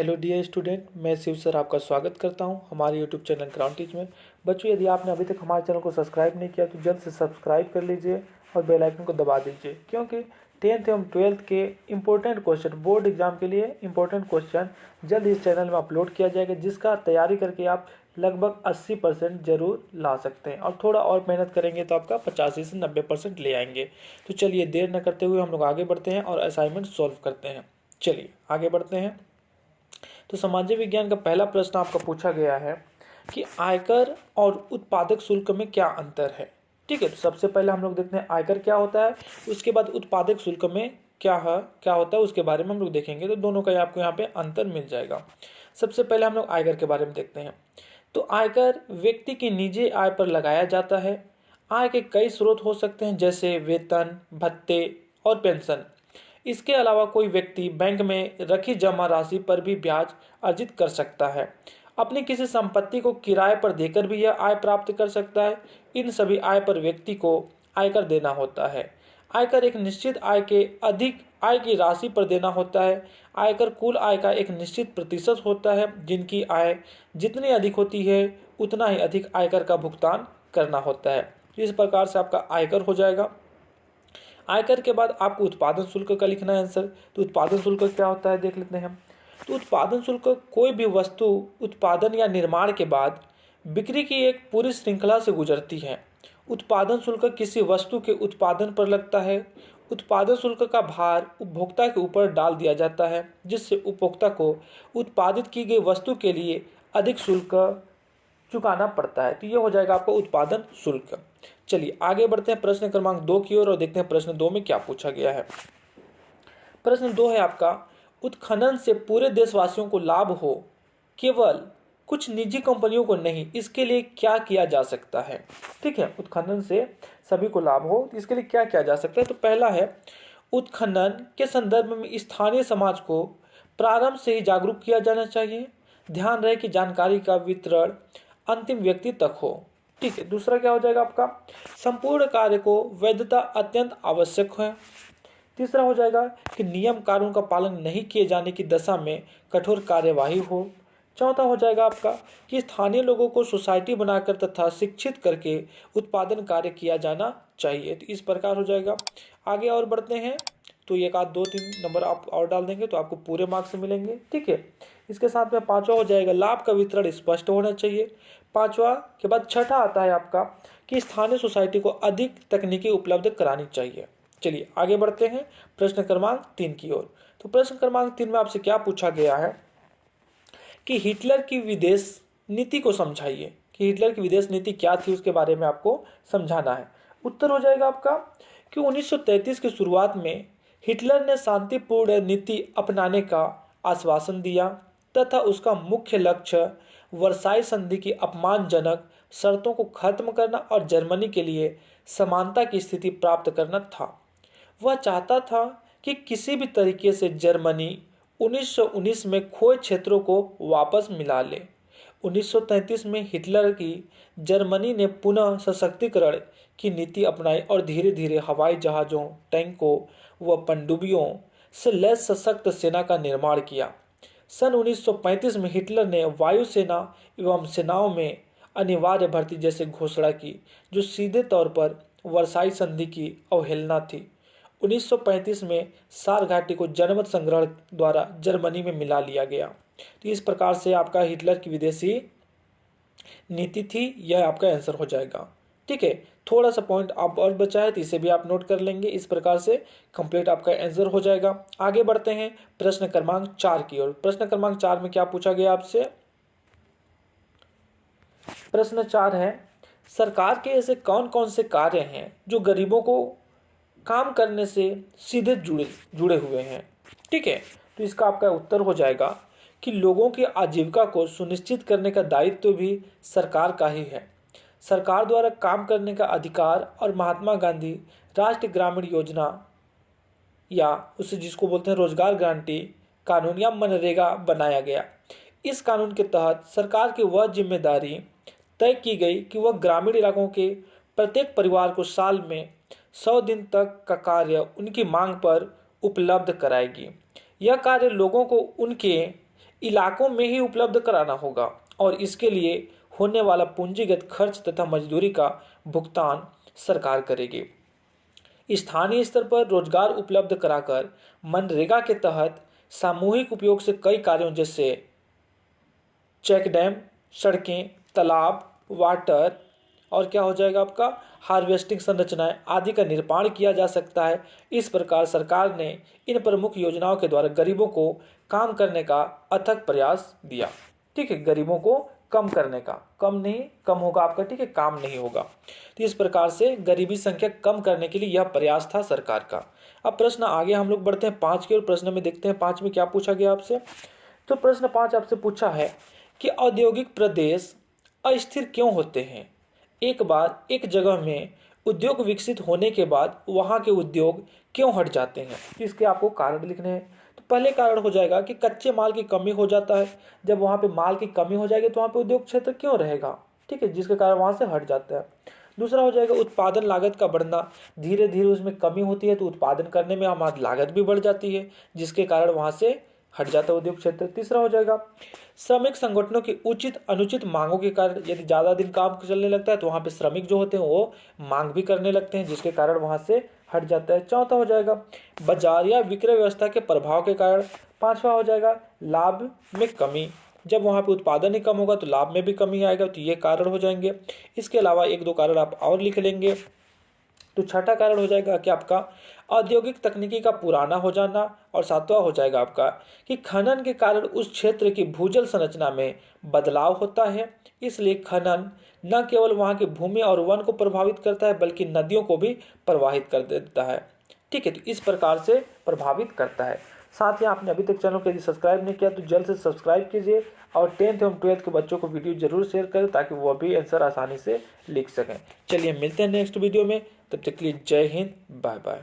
Hello dear student, मैं Shiv sir आपका स्वागत करता हूं हमारे यूट्यूब चैनल क्राउन टीच में। बच्चों, यदि आपने अभी तक हमारे चैनल को सब्सक्राइब नहीं किया तो जल्द से सब्सक्राइब कर लीजिए और बेल आइकन को दबा दीजिए, क्योंकि 10th एवं 12th के इंपॉर्टेंट क्वेश्चन, बोर्ड एग्जाम के लिए इंपॉर्टेंट क्वेश्चन जल्द इस चैनल में अपलोड किया जाएगा, जिसका तैयारी करके आप लगभग 80% जरूर ला सकते हैं और थोड़ा और मेहनत करेंगे तो आपका 85 से 90% ले आएंगे। तो चलिए देर न करते हुए हम लोग आगे बढ़ते हैं और असाइनमेंट सॉल्व करते हैं। चलिए आगे बढ़ते हैं। तो सामाजिक विज्ञान का पहला प्रश्न आपका पूछा गया है कि आयकर और उत्पादक शुल्क में क्या अंतर है। ठीक है, तो सबसे पहले हम लोग देखते हैं आयकर क्या होता है, उसके बाद उत्पादक शुल्क में क्या होता है उसके बारे में हम लोग देखेंगे। तो दोनों का आपको यहाँ पे अंतर मिल जाएगा। सबसे पहले हम लोग आयकर के बारे में देखते हैं। तो आयकर व्यक्ति की निजी आय पर लगाया जाता है। आय के कई स्रोत हो सकते हैं, जैसे वेतन, भत्ते और पेंशन। इसके अलावा कोई व्यक्ति बैंक में रखी जमा राशि पर भी ब्याज अर्जित कर सकता है। अपनी किसी संपत्ति को किराए पर देकर भी यह आय प्राप्त कर सकता है। इन सभी आय पर व्यक्ति को आयकर देना होता है। आयकर एक निश्चित आय के अधिक आय की राशि पर देना होता है। आयकर कुल आय का एक निश्चित प्रतिशत होता है। जिनकी आय जितनी अधिक होती है उतना ही अधिक आयकर का भुगतान करना होता है। इस प्रकार से आपका आयकर हो जाएगा। आयकर के बाद आपको उत्पादन शुल्क का लिखना है आंसर। तो उत्पादन शुल्क क्या होता है देख लेते हैं। तो उत्पादन शुल्क कोई भी वस्तु उत्पादन या निर्माण के बाद बिक्री की एक पूरी श्रृंखला से गुजरती है। उत्पादन शुल्क किसी वस्तु के उत्पादन पर लगता है। उत्पादन शुल्क का भार उपभोक्ता के ऊपर डाल दिया जाता है, जिससे उपभोक्ता को उत्पादित की गई वस्तु के लिए अधिक शुल्क चुकाना पड़ता है। तो ये हो जाएगा आपका उत्पादन शुल्क। चलिए आगे बढ़ते हैं प्रश्न क्रमांक 2 की ओर और देखते हैं प्रश्न 2 में क्या पूछा गया है। प्रश्न 2 है आपका, उत्खनन से पूरे देशवासियों को लाभ हो, केवल कुछ निजी कंपनियों को नहीं, इसके लिए क्या किया जा सकता है। ठीक है, उत्खनन से सभी को लाभ हो तो इसके लिए क्या किया जा सकता है। तो पहला है, उत्खनन के संदर्भ में स्थानीय समाज को प्रारंभ से ही जागरूक किया जाना चाहिए। ध्यान रहे कि जानकारी का वितरण अंतिम व्यक्ति तक हो। ठीक है, दूसरा क्या हो जाएगा आपका, संपूर्ण कार्य को वैधता अत्यंत आवश्यक है। तीसरा हो जाएगा कि नियम कानून का पालन नहीं किए जाने की दशा में कठोर कार्यवाही हो। चौथा हो जाएगा आपका कि स्थानीय लोगों को सोसाइटी बनाकर तथा शिक्षित करके उत्पादन कार्य किया जाना चाहिए। तो इस प्रकार हो जाएगा। आगे और बढ़ते हैं। तो एक आध 2-3 नंबर आप और डाल देंगे तो आपको पूरे मार्क्स मिलेंगे। ठीक है, इसके साथ में पांचवा हो जाएगा, लाभ का वितरण स्पष्ट होना चाहिए। पांचवा के बाद छठा आता है आपका कि स्थानीय सोसाइटी को अधिक तकनीकी उपलब्ध करानी चाहिए। चलिए आगे बढ़ते हैं प्रश्न क्रमांक 3 की ओर। तो प्रश्न क्रमांक 3 में आपसे क्या पूछा गया है कि हिटलर की विदेश नीति को समझाइए, कि हिटलर की विदेश नीति क्या थी उसके बारे में आपको समझाना है। उत्तर हो जाएगा आपका कि 1933 की शुरुआत में हिटलर ने शांतिपूर्ण नीति अपनाने का आश्वासन दिया तथा उसका मुख्य लक्ष्य वर्साई संधि की अपमानजनक शर्तों को खत्म करना और जर्मनी के लिए समानता की स्थिति प्राप्त करना था। वह चाहता था कि किसी भी तरीके से जर्मनी 1919 में खोए क्षेत्रों को वापस मिला ले। 1933 में हिटलर की जर्मनी ने पुनः सशक्तिकरण की नीति अपनाई और धीरे धीरे हवाई जहाज़ों, टैंकों व पनडुब्बियों से लैस सशक्त सेना का निर्माण किया। सन 1935 में हिटलर ने वायुसेना एवं सेनाओं में अनिवार्य भर्ती जैसे घोषणा की, जो सीधे तौर पर वर्साई संधि की अवहेलना थी। 1935 में सार घाटी को जनमत संग्रह द्वारा जर्मनी में मिला लिया गया। तो इस प्रकार से आपका हिटलर की विदेशी नीति थी, यह आपका आंसर हो जाएगा। ठीक है, थोड़ा सा पॉइंट आप और बचा है तो इसे भी आप नोट कर लेंगे। इस प्रकार से कंप्लीट आपका आंसर हो जाएगा। आगे बढ़ते हैं प्रश्न क्रमांक 4 की ओर। प्रश्न क्रमांक 4 में क्या पूछा गया आपसे। प्रश्न 4 है, सरकार के ऐसे कौन कौन से कार्य हैं जो गरीबों को काम करने से सीधे जुड़े हुए हैं। ठीक है, तो इसका आपका उत्तर हो जाएगा कि लोगों की आजीविका को सुनिश्चित करने का दायित्व भी सरकार का ही है। सरकार द्वारा काम करने का अधिकार और महात्मा गांधी राष्ट्रीय ग्रामीण योजना या उसे जिसको बोलते हैं रोजगार गारंटी कानून या मनरेगा बनाया गया। इस कानून के तहत सरकार की वह जिम्मेदारी तय की गई कि वह ग्रामीण इलाकों के प्रत्येक परिवार को साल में 100 दिन तक का कार्य उनकी मांग पर उपलब्ध कराएगी। यह कार्य लोगों को उनके इलाकों में ही उपलब्ध कराना होगा और इसके लिए होने वाला पूंजीगत खर्च तथा मजदूरी का भुगतान सरकार करेगी। स्थानीय स्तर पर रोजगार उपलब्ध कराकर मनरेगा के तहत सामूहिक उपयोग से कई कार्यों जैसे चेक डैम, सड़कें, तालाब, वाटर और क्या हो जाएगा आपका हार्वेस्टिंग संरचनाएं आदि का निर्माण किया जा सकता है। इस प्रकार सरकार ने इन प्रमुख योजनाओं के द्वारा गरीबों को काम करने का अथक प्रयास दिया। ठीक है, गरीबों को कम करने का, कम नहीं, कम होगा आपका, ठीक है, काम नहीं होगा। तो इस प्रकार से गरीबी संख्या कम करने के लिए यह प्रयास था सरकार का। अब प्रश्न आगे हम लोग बढ़ते हैं 5 के और प्रश्न में देखते हैं 5 में क्या पूछा गया आपसे। तो प्रश्न 5 आपसे पूछा है कि औद्योगिक प्रदेश अस्थिर क्यों होते हैं। एक बार एक जगह में उद्योग विकसित होने के बाद वहां के उद्योग क्यों हट जाते हैं, इसके आपको कारण लिखने हैं। तो पहले कारण हो जाएगा कि कच्चे माल की कमी हो जाता है। जब वहां पे माल की कमी हो जाएगी तो वहां पे उद्योग क्षेत्र क्यों रहेगा, ठीक है, जिसके कारण वहां से हट जाता है। दूसरा हो जाएगा उत्पादन लागत का बढ़ना, धीरे धीरे उसमें कमी होती है तो उत्पादन करने में हमारी लागत भी बढ़ जाती है, जिसके कारण वहां से हट जाता है उद्योग क्षेत्र। तीसरा हो जाएगा श्रमिक संगठनों की उचित अनुचित मांगों के कारण, यदि ज्यादा दिन काम चलने लगता है तो वहां पे श्रमिक जो होते हैं वो मांग भी करने लगते हैं, जिसके कारण वहां से हट जाता है। चौथा हो जाएगा बाजार या विक्रय व्यवस्था के प्रभाव के कारण। पांचवा हो जाएगा लाभ में कमी, जब वहां पे उत्पादन ही कम होगा तो लाभ में भी कमी आएगा, तो ये कारण हो जाएंगे। इसके अलावा 1-2 कारण आप और लिख लेंगे। तो छठा कारण हो जाएगा कि आपका औद्योगिक तकनीकी का पुराना हो जाना, और सातवां हो जाएगा आपका कि खनन के कारण उस क्षेत्र की भूजल संरचना में बदलाव होता है, इसलिए खनन न केवल वहां की भूमि और वन को प्रभावित करता है बल्कि नदियों को भी प्रवाहित कर देता है। ठीक है, तो इस प्रकार से प्रभावित करता है। साथ ही आपने अभी तक चैनल को यदि सब्सक्राइब नहीं किया तो जल्द से सब्सक्राइब कीजिए और 10th एवं 12th के बच्चों को वीडियो जरूर शेयर करें ताकि वो भी आंसर आसानी से लिख सकें। चलिए मिलते हैं नेक्स्ट वीडियो में, तब तक के लिए जय हिंद, बाय बाय।